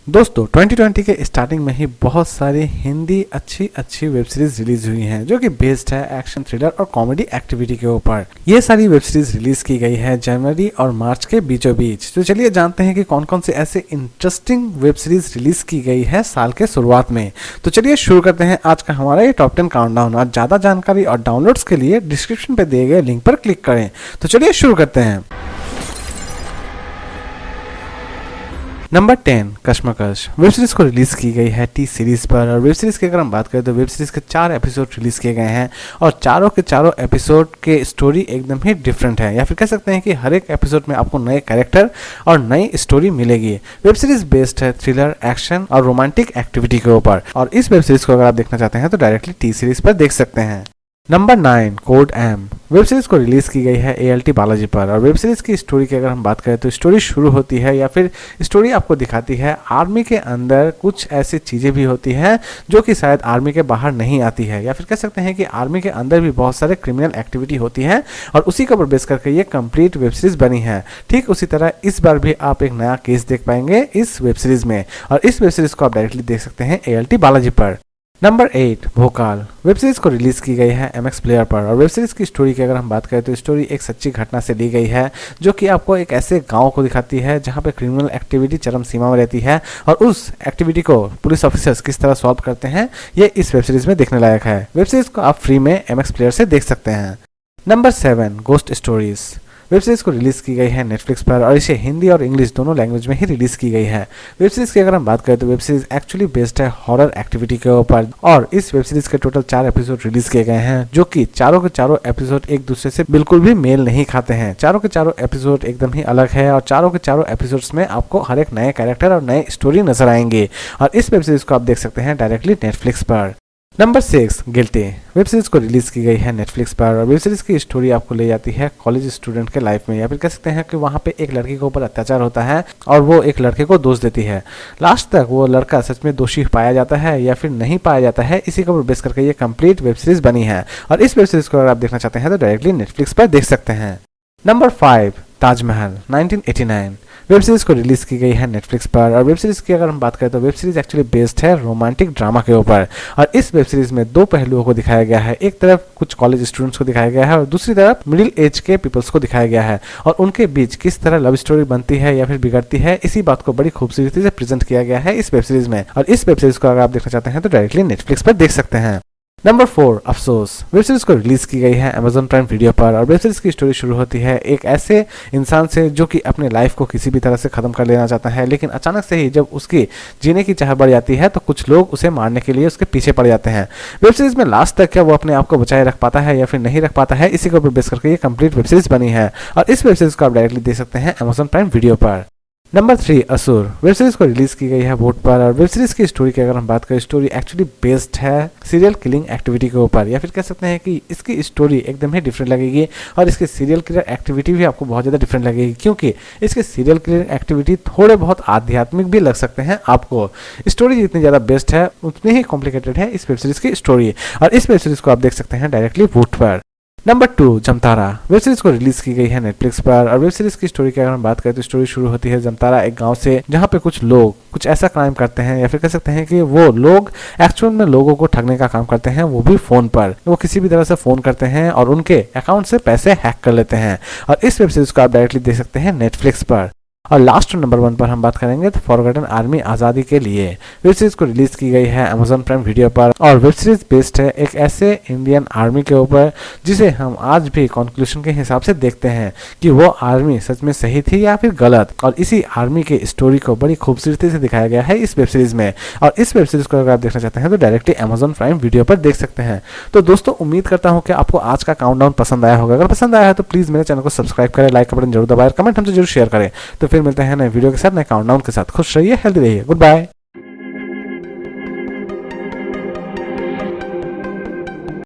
दोस्तों 2020 के स्टार्टिंग में ही बहुत सारी हिंदी अच्छी वेब सीरीज रिलीज हुई हैं जो कि बेस्ड है एक्शन थ्रिलर और कॉमेडी एक्टिविटी के ऊपर। ये सारी वेब सीरीज रिलीज की गई है जनवरी और मार्च के बीचों बीच। तो चलिए जानते हैं कि कौन कौन से ऐसे इंटरेस्टिंग वेब सीरीज रिलीज की गई है साल के शुरुआत में। तो चलिए शुरू करते हैं आज का हमारा ये टॉप 10 काउंटडाउन। और ज्यादा जानकारी और डाउनलोड्स के लिए डिस्क्रिप्शन पे दिए गए लिंक पर क्लिक करें। तो चलिए शुरू करते हैं। नंबर 10 कश्मकश वेब सीरीज को रिलीज की गई है टी सीरीज पर। और वेब सीरीज की अगर हम बात करें तो वेब सीरीज के 4 एपिसोड रिलीज किए गए हैं और चारों के चारों एपिसोड के स्टोरी एकदम ही डिफरेंट है, या फिर कह सकते हैं कि हर एक एपिसोड में आपको नए कैरेक्टर और नई स्टोरी मिलेगी। वेब सीरीज बेस्ड है थ्रिलर, एक्शन और रोमांटिक एक्टिविटी के ऊपर। और इस वेब सीरीज को अगर आप देखना चाहते हैं तो डायरेक्टली टी सीरीज पर देख सकते हैं। Number 9 code M web series को रिलीज की गई है ALT बालाजी पर। और वेब सीरीज की स्टोरी की अगर हम बात करें तो स्टोरी शुरू होती है, या फिर स्टोरी आपको दिखाती है आर्मी के अंदर कुछ ऐसी चीजें भी होती हैं जो कि शायद आर्मी के बाहर नहीं आती है, या फिर कह सकते हैं कि आर्मी के अंदर भी बहुत सारे क्रिमिनल एक्टिविटी होती है और उसी का बेस करके ये कंप्लीट वेब सीरीज बनी है। ठीक उसी तरह इस बार भी आप एक नया केस देख पाएंगे इस वेब सीरीज में, और इस वेब सीरीज को आप डायरेक्टली देख सकते हैं ALT बालाजी पर। नंबर 8 भोकाल वेब सीरीज को रिलीज की गई है MX प्लेयर पर। और वेब सीरीज की स्टोरी की अगर हम बात करें तो स्टोरी एक सच्ची घटना से ली गई है जो कि आपको एक ऐसे गांव को दिखाती है जहां पे क्रिमिनल एक्टिविटी चरम सीमा में रहती है, और उस एक्टिविटी को पुलिस ऑफिसर्स किस तरह सॉल्व करते हैं ये इस वेब सीरीज में देखने लायक है। वेब सीरीज को आप फ्री में MX प्लेयर से देख सकते हैं। Number 7 ghost stories web series को रिलीज की गई है नेटफ्लिक्स पर और इसे हिंदी और इंग्लिश दोनों लैंग्वेज में ही रिलीज की गई है। वेब सीरीज की अगर हम बात करें तो वेब सीरीज एक्चुअली बेस्ड है हॉरर एक्टिविटी के ऊपर। और इस वेब सीरीज के टोटल 4 एपिसोड रिलीज किए गए हैं जो कि चारों के चारों एपिसोड एक दूसरे से बिल्कुल भी मेल नहीं खाते हैं। चारों के चारों एपिसोड एकदम ही अलग है और चारों के चारों एपिसोड्स में आपको हर एक नए कैरेक्टर और नए स्टोरी नजर आएंगे। और इस वेब सीरीज को आप देख सकते हैं डायरेक्टली नेटफ्लिक्स पर। नंबर 6 गिल्टी वेब सीरीज को रिलीज की गई है नेटफ्लिक्स पर। और वेब सीरीज की स्टोरी आपको ले जाती है कॉलेज स्टूडेंट के लाइफ में, या फिर कह सकते हैं कि वहाँ पे एक लड़की के ऊपर अत्याचार होता है और वो एक लड़के को दोष देती है। लास्ट तक वो लड़का सच में दोषी पाया जाता है या फिर नहीं पाया जाता है, इसी को बेस करके ये कंप्लीट वेब सीरीज बनी है। और इस वेब सीरीज को अगर आप देखना चाहते हैं तो डायरेक्टली नेटफ्लिक्स पर देख सकते हैं। नंबर 5 ताजमहल 1989 वेब सीरीज को रिलीज की गई है नेटफ्लिक्स पर। और वेब सीरीज की अगर हम बात करें तो वेब सीरीज एक्चुअली बेस्ड है रोमांटिक ड्रामा के ऊपर। और इस वेब सीरीज में 2 पहलुओं को दिखाया गया है। एक तरफ कुछ कॉलेज स्टूडेंट्स को दिखाया गया है और दूसरी तरफ मिडिल एज के पीपल्स को दिखाया गया है, और उनके बीच किस तरह लव स्टोरी बनती है या फिर बिगड़ती है, इसी बात को बड़ी खूबसूरती से प्रेजेंट किया गया है इस वेब सीरीज में। और इस वेब सीरीज को अगर आप देखना चाहते हैं तो डायरेक्टली नेटफ्लिक्स पर देख सकते हैं। नंबर 4 अफसोस वेब सीरीज को रिलीज की गई है Amazon प्राइम वीडियो पर। और वेब सीरीज की स्टोरी शुरू होती है एक ऐसे इंसान से जो कि अपने लाइफ को किसी भी तरह से खत्म कर लेना चाहता है, लेकिन अचानक से ही जब उसकी जीने की चाह बढ़ जाती है तो कुछ लोग उसे मारने के लिए उसके पीछे पड़ जाते हैं। वेब सीरीज में लास्ट तक क्या वो अपने आप को बचाए रख पाता है या फिर नहीं रख पाता है, इसी को बेस करके ये कंप्लीट वेब सीरीज बनी है। और इस वेब सीरीज को आप डायरेक्टली देख सकते हैं Amazon प्राइम वीडियो पर। नंबर 3 असुर वेब सीरीज को रिलीज की गई है वोट पर। और वेब सीरीज की स्टोरी की अगर हम बात करें स्टोरी एक्चुअली बेस्ड है सीरियल किलिंग एक्टिविटी के ऊपर, या फिर कह सकते हैं कि इसकी स्टोरी एकदम ही डिफरेंट लगेगी। और इसकी सीरियल किलर एक्टिविटी भी आपको बहुत ज़्यादा डिफरेंट लगेगी, क्योंकि इसके सीरियल किलर एक्टिविटी थोड़े बहुत आध्यात्मिक भी लग सकते हैं आपको। स्टोरी जितनी ज़्यादा बेस्ट है उतनी ही कॉम्प्लिकेटेड है इस वेब सीरीज की स्टोरी। और इस वेब सीरीज को आप देख सकते हैं डायरेक्टली वोट पर। नंबर 2 जमतारा वेब सीरीज को रिलीज की गई है नेटफ्लिक्स पर। और वेब सीरीज की स्टोरी की अगर हम बात करें तो स्टोरी शुरू होती है जमतारा एक गांव से, जहां पे कुछ लोग कुछ ऐसा क्राइम करते हैं, या फिर कह सकते हैं कि वो लोग एक्चुअल में लोगों को ठगने का काम करते हैं, वो भी फोन पर। वो किसी भी तरह से फोन करते हैं और उनके अकाउंट से पैसे हैक कर लेते हैं। और इस वेब सीरीज को आप डायरेक्टली देख सकते हैं नेटफ्लिक्स पर। और लास्ट नंबर 1 पर हम बात करेंगे तो फॉरगॉटन आर्मी आज़ादी के लिए वेब सीरीज को रिलीज की गई है Amazon प्राइम वीडियो पर। और वेब सीरीज बेस्ड है एक ऐसे इंडियन आर्मी के ऊपर जिसे हम आज भी कंक्लूजन के हिसाब से देखते हैं कि वो आर्मी सच में सही थी या फिर गलत। और इसी आर्मी के स्टोरी को बड़ी खूबसूरती से दिखाया गया है इस वेब सीरीज में। और इस वेब सीरीज को अगर आप देखना चाहते हैं तो डायरेक्टली Amazon प्राइम वीडियो पर देख सकते हैं। तो दोस्तों उम्मीद करता हूँ कि आपको आज का काउंटडाउन पसंद आया होगा। अगर पसंद आया है तो प्लीज मेरे चैनल को सब्सक्राइब करें, लाइक का बटन जरूर दबाएं, कमेंट हमसे जरूर शेयर करें। तो फिर मिलते हैं नए वीडियो के साथ, नए काउंटडाउन के साथ। खुश रहिए, हेल्दी रहिए, गुड बाय।